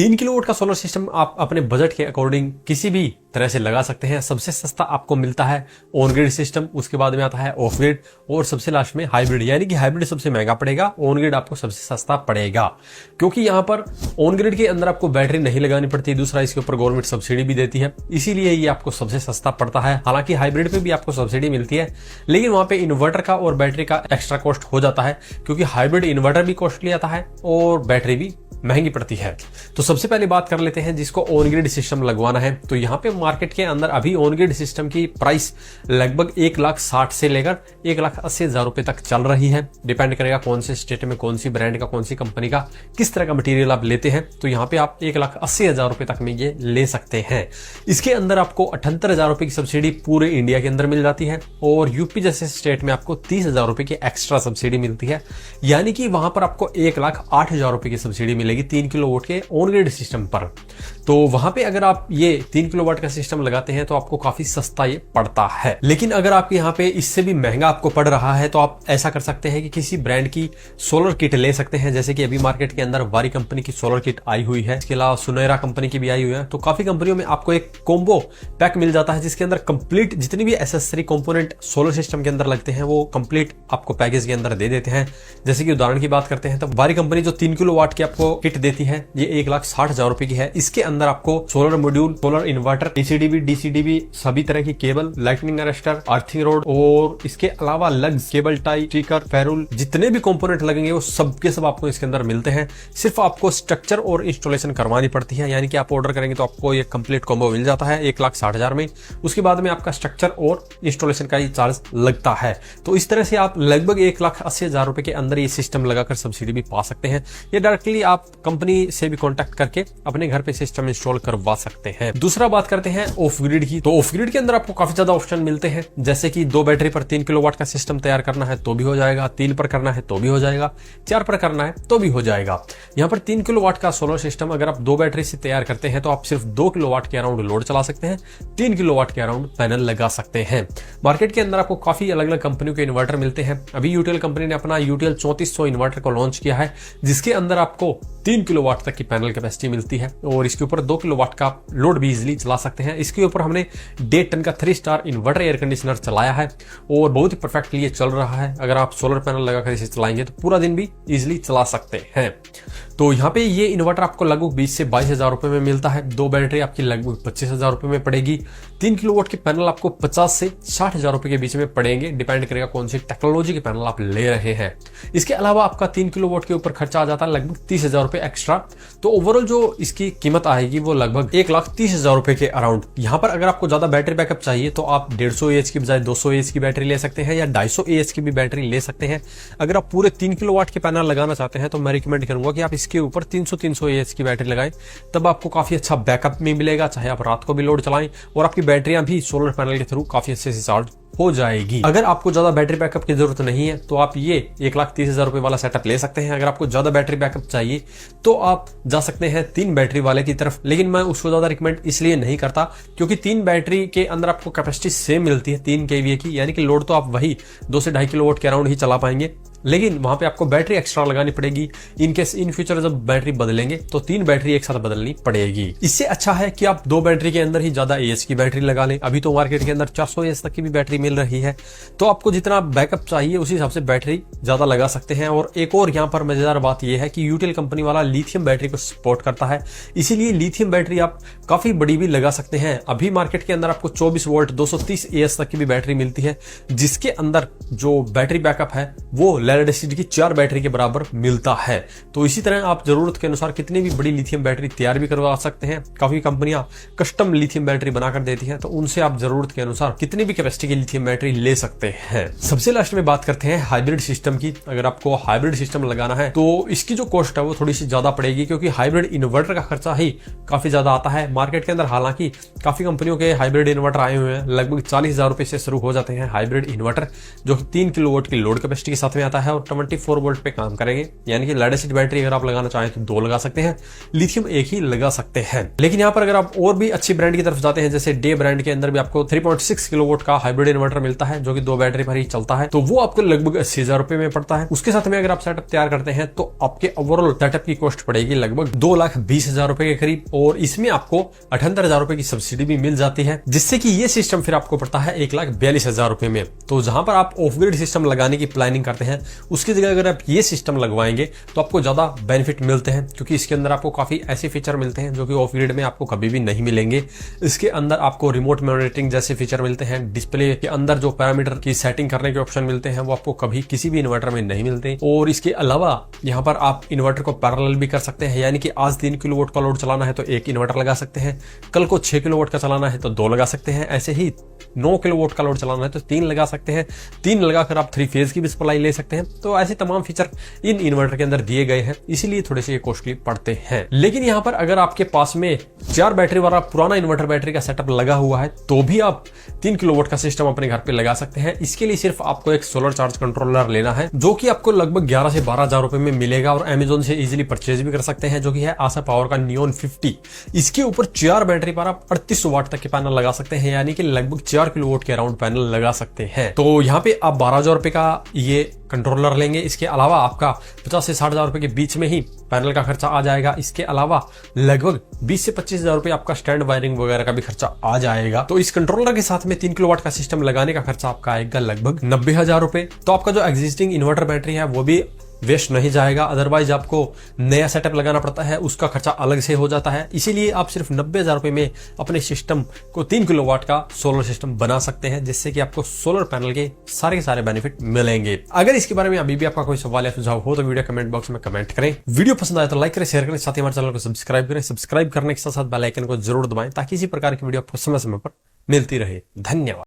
3 kilowatt का solar system आप अपने बजट के अकॉर्डिंग किसी भी तरह से लगा सकते हैं। सबसे सस्ता आपको मिलता है ऑन ग्रिड सिस्टम, उसके बाद में आता है ऑफ ग्रिड और सबसे लास्ट में हाइब्रिड। यानी कि हाइब्रिड सबसे महंगा पड़ेगा, ऑन ग्रिड आपको सबसे सस्ता पड़ेगा, क्योंकि यहाँ पर ऑन ग्रिड के अंदर आपको बैटरी नहीं लगानी पड़ती, दूसरा इसके ऊपर गवर्नमेंट सब्सिडी भी देती है, इसीलिए ये आपको सबसे सस्ता पड़ता है। हालांकि हाइब्रिड पे भी आपको सब्सिडी मिलती है, लेकिन वहां पे इन्वर्टर का और बैटरी का एक्स्ट्रा कॉस्ट हो जाता है, क्योंकि हाइब्रिड इन्वर्टर भी कॉस्टली आता है और बैटरी भी महंगी पड़ती है। तो सबसे पहले बात कर लेते हैं जिसको ऑन ग्रिड सिस्टम लगवाना है। तो यहाँ पे मार्केट के अंदर अभी ऑन ग्रिड सिस्टम की प्राइस लगभग 1,60,000 से लेकर 1,80,000 रुपए तक चल रही है। डिपेंड करेगा कौन से स्टेट में, कौन सी ब्रांड का, कौन सी कंपनी का, किस तरह का मटेरियल आप लेते हैं। तो यहाँ पे आप 1,80,000 रुपए तक में ये ले सकते हैं। इसके अंदर आपको 78,000 रुपए की सब्सिडी पूरे इंडिया के अंदर मिल जाती है और यूपी जैसे स्टेट में आपको 30,000 रुपए की एक्स्ट्रा सब्सिडी मिलती है। यानी कि वहां पर आपको 1,08,000 रुपए की सब्सिडी मिलेगी 3 किलोवाट के ऑन ग्रिड सिस्टम पर। तो वहां पे अगर आप ये 3 किलोवाट का सिस्टम लगाते हैं तो आपको काफी सस्ता ये पड़ता है। लेकिन अगर आपके यहाँ पे इससे भी महंगा आपको पड़ रहा है तो आप ऐसा कर सकते हैं कि किसी ब्रांड की सोलर किट ले सकते हैं। जैसे कि अभी मार्केट के अंदर वारी कंपनी की सोलर किट आई हुई है, इसके अलावा सुनहरा कंपनी की भी आई हुई है। तो काफी कंपनियों में आपको एक कॉम्बो पैक मिल जाता है जिसके अंदर कंप्लीट जितनी भी एसेसरी कंपोनेंट सोलर सिस्टम के अंदर लगते हैं वो कंप्लीट आपको पैकेज के अंदर दे देते हैं। जैसे कि उदाहरण की बात करते हैं तो वारी कंपनी जो 3 किलोवाट की आपको किट देती है ये 1,60,000 रुपए की है। इसके अंदर आपको सोलर मॉड्यूल, सोलर इन्वर्टर, डीसीडीबी सभी तरह की cable, lightning arrester, earthing road और इसके अलावा लग्स, केबल टाई, स्टिकर, फेरुल, जितने भी कंपोनेंट लगेंगे वो सब के सब आपको इसके अंदर मिलते हैं। सिर्फ आपको स्ट्रक्चर और इंस्टॉलेशन करवानी पड़ती है। यानी कि आप ऑर्डर करेंगे तो आपको ये कंप्लीट कॉम्बो मिल जाता है 1,60,000 में। उसके बाद में आपका स्ट्रक्चर और इंस्टॉलेशन का ही चार्ज लगता है। तो इस तरह से आप लगभग 1,80,000 रुपए के अंदर ये सिस्टम लगाकर सब्सिडी भी पा सकते हैं। ये डायरेक्टली आप कंपनी से भी कांटेक्ट करके अपने घर पे सिस्टम इंस्टॉल करवा सकते हैं। दूसरा बात करते हैं ऑफ ग्रिड की। तो ऑफ ग्रिड के अंदर आपको काफी ज्यादा ऑप्शन मिलते हैं। जैसे कि 2 बैटरी पर 3 किलोवाट का सिस्टम तैयार करना है तो भी हो जाएगा, 3 पर करना है तो भी हो जाएगा, 4 पर करना है तो भी हो जाएगा। यहाँ पर 3 किलोवाट का सोलर सिस्टम अगर आप 2 बैटरी से तैयार करते हैं तो आप सिर्फ 2 किलोवाट के अराउंड लोड चला सकते हैं, 3 किलोवाट के अराउंड पैनल लगा सकते हैं। मार्केट के अंदर आपको काफी अलग अलग कंपनियों के इन्वर्टर मिलते हैं। अभी यूटीएल कंपनी ने अपना यूटीएल 3400 इन्वर्टर को लॉन्च किया है, जिसके अंदर आपको 3 किलोवाट तक की पैनल कैपेसिटी मिलती है और इसके ऊपर 2 किलोवाट का लोड भी इजीली चला सकते हैं। इसके ऊपर हमने 1.5 टन का 3 स्टार इन्वर्टर एयर कंडीशनर चलाया है और बहुत ही परफेक्टली ये चल रहा है। अगर आप सोलर पैनल लगाकर इसे चलाएंगे तो पूरा दिन भी इजीली चला सकते हैं। तो यहाँ पे ये इन्वर्टर आपको लगभग 20 से 22,000 रुपए में मिलता है। 2 बैटरी आपकी लगभग 25,000 रुपए में पड़ेगी। 3 किलोवाट के पैनल आपको 50 से 60,000 रुपए के बीच में पड़ेंगे, डिपेंड करेगा कौन सी टेक्नोलॉजी के पैनल आप ले रहे हैं। इसके अलावा आपका 3 किलोवाट के ऊपर खर्चा आ जाता है लगभग 30,000 रुपए एक्स्ट्रा। तो ओवरऑल जो इसकी कीमत आएगी वो लगभग 1,30,000 रुपए के अराउंड। यहाँ पर अगर आपको ज्यादा बैटरी बैकअप चाहिए तो आप 150 AH की बजाय 200 AH की बैटरी ले सकते हैं या 250 AH की भी बैटरी ले सकते हैं। अगर आप पूरे 3 किलोवाट के पैनल लगाना चाहते हैं तो मैं रिकमेंड करूंगा कि आप इसके ऊपर 300 AH की बैटरी लगाएं, तब आपको काफी अच्छा बैकअप में मिलेगा, चाहे आप रात को भी लोड चलाएं और आपकी बैटरियां भी सोलर पैनल के थ्रू काफी अच्छे से चार्ज हो जाएगी। अगर आपको ज्यादा बैटरी बैकअप की जरूरत नहीं है तो आप ये 1,30,000 रुपए वाला सेटअप ले सकते हैं। अगर आपको ज्यादा बैटरी बैकअप चाहिए तो आप जा सकते हैं 3 बैटरी वाले की तरफ, लेकिन मैं उसको ज्यादा रिकमेंड इसलिए नहीं करता क्योंकि 3 बैटरी के अंदर आपको कैपेसिटी सेम मिलती है 3 kVA की, यानी कि लोड तो आप वही 2 से 2.5 किलोवाट के अराउंड ही चला पाएंगे, लेकिन वहां पे आपको बैटरी एक्स्ट्रा लगानी पड़ेगी। इनकेस इन फ्यूचर जब बैटरी बदलेंगे तो 3 बैटरी एक साथ बदलनी पड़ेगी। इससे अच्छा है कि आप 2 बैटरी के अंदर ही ज्यादा AH की बैटरी लगा लें। अभी तो मार्केट के अंदर 400 AH तक की भी बैटरी मिल रही है, तो आपको जितना बैकअप चाहिए उसी हिसाब से बैटरी ज्यादा लगा सकते हैं। और एक और यहाँ पर मजेदार बात यह है कि यूटीएल कंपनी वाला लिथियम बैटरी को सपोर्ट करता है, इसीलिए लिथियम बैटरी आप काफी बड़ी भी लगा सकते हैं। अभी मार्केट के अंदर आपको 24 वोल्ट 230 AH तक की भी बैटरी मिलती है, जिसके अंदर जो बैटरी बैकअप है वो लेड एसिड की 4 बैटरी के बराबर मिलता है। तो इसी तरह आप जरूरत के अनुसार कितनी भी बड़ी लिथियम बैटरी तैयार भी करवा सकते हैं। काफी कंपनियां कस्टम लिथियम बैटरी बनाकर देती हैं, तो उनसे आप जरूरत के अनुसार कितनी भी कैपेसिटी की लिथियम बैटरी ले सकते हैं। सबसे लास्ट में बात करते हैं हाइब्रिड सिस्टम की। अगर आपको हाइब्रिड सिस्टम लगाना है तो इसकी जो कॉस्ट है वो थोड़ी सी ज्यादा पड़ेगी, क्योंकि हाइब्रिड इन्वर्टर का खर्चा ही काफी ज्यादा आता है। मार्केट के अंदर हालांकि काफी कंपनियों के हाइब्रिड इन्वर्टर आए हुए हैं, लगभग 40,000 रुपए से शुरू हो जाते हैं हाइब्रिड इन्वर्टर, जो 3 किलोवाट की लोड कैपेसिटी के साथ में आता रहता है और 24 वोल्ट पे काम करेंगे, यानी कि लेड एसिड बैटरी अगर आप लगाना चाहें तो 2 लगा सकते हैं, लिथियम एक ही लगा सकते हैं। लेकिन यहाँ पर अगर आप और भी अच्छी ब्रांड की तरफ जाते हैं, जैसे डे ब्रांड के अंदर भी आपको 3.6 किलोवाट का हाइब्रिड इन्वर्टर मिलता है जो कि 2 बैटरी पर ही चलता है, तो वो आपको लगभग 80,000 रुपए में पड़ता है। उसके साथ में अगर आप सेटअप तैयार करते हैं तो आपके ओवरऑल सेटअप की कॉस्ट पड़ेगी लगभग 2,20,000 रुपए के करीब, और इसमें आपको 78,000 रुपए की सब्सिडी भी मिल जाती है, जिससे कि ये सिस्टम फिर आपको पड़ता है 1,42,000 रुपए में। तो जहां पर आप ऑफ ग्रिड सिस्टम लगाने की प्लानिंग करते हैं उसकी जगह अगर आप ये सिस्टम लगवाएंगे तो आपको ज्यादा बेनिफिट मिलते हैं, क्योंकि इसके अंदर आपको काफी ऐसे फीचर मिलते हैं जो कि ऑफ ग्रिड में आपको कभी भी नहीं मिलेंगे। इसके अंदर आपको रिमोट मॉनिटरिंग जैसे फीचर मिलते हैं, डिस्प्ले के अंदर जो पैरामीटर की सेटिंग करने के ऑप्शन मिलते हैं वो आपको कभी किसी भी इन्वर्टर में नहीं मिलते। और इसके अलावा यहाँ पर आप इन्वर्टर को पैरेलल भी कर सकते हैं, यानी कि आज 3 किलोवाट का लोड चलाना है तो 1 इन्वर्टर लगा सकते हैं, कल को 6 किलोवाट का चलाना है तो 2 लगा सकते हैं, ऐसे ही 9 किलोवाट का लोड चलाना है तो 3 लगा सकते हैं, 3 लगाकर आप 3 फेज की भी सप्लाई ले सकते हैं। तो ऐसे तमाम फीचर इन इन्वर्टर के अंदर दिए गए हैं, इसीलिए थोड़े से कॉस्टली पड़ते हैं। लेकिन यहाँ पर अगर आपके पास में 4 बैटरी वाला पुराना इन्वर्टर बैटरी का सेटअप लगा हुआ है तो भी आप 3 किलोवाट का सिस्टम अपने घर पे लगा सकते हैं। इसके लिए सिर्फ आपको एक सोलर चार्ज कंट्रोलर लेना है जो कि आपको लगभग 11 से 12,000 रुपए में मिलेगा, और अमेजोन से इजीली परचेज भी कर सकते हैं, जो कि है आशा पावर का नियॉन 50। इसके ऊपर 4 बैटरी पर आप 38 वाट तक के पैनल लगा सकते हैं, यानी कि लगभग 4 किलोवाट के अराउंड पैनल लगा सकते हैं। तो यहाँ पे आप 12,000 रुपए का ये कंट्रोलर लेंगे। इसके अलावा आपका 50 से 60,000 रुपए के बीच में ही पैनल का खर्चा आ जाएगा। इसके अलावा लगभग 20 से 25,000 रुपए आपका स्टैंड वायरिंग वगैरह का भी खर्चा आ जाएगा। तो इस कंट्रोलर के साथ में 3 किलोवाट का सिस्टम लगाने का खर्चा आपका आएगा लगभग 90,000 रुपए। तो आपका जो एग्जिस्टिंग इन्वर्टर बैटरी है वो भी वेस्ट नहीं जाएगा, अदरवाइज आपको नया सेटअप लगाना पड़ता है, उसका खर्चा अलग से हो जाता है। इसीलिए आप सिर्फ 90,000 रुपए में अपने सिस्टम को 3 किलोवाट का सोलर सिस्टम बना सकते हैं, जिससे कि आपको सोलर पैनल के सारे बेनिफिट मिलेंगे। अगर इसके बारे में अभी भी आपका कोई सवाल या सुझाव हो तो वीडियो कमेंट बॉक्स में कमेंट करें। वीडियो पसंद आए तो लाइक करें, शेयर करें, साथ ही हमारे चैनल को सब्सक्राइब करें। सब्सक्राइब करने के साथ बेल आइकन को जरूर दबाएं ताकि इसी प्रकार की वीडियो आपको समय समय पर मिलती रहे। धन्यवाद।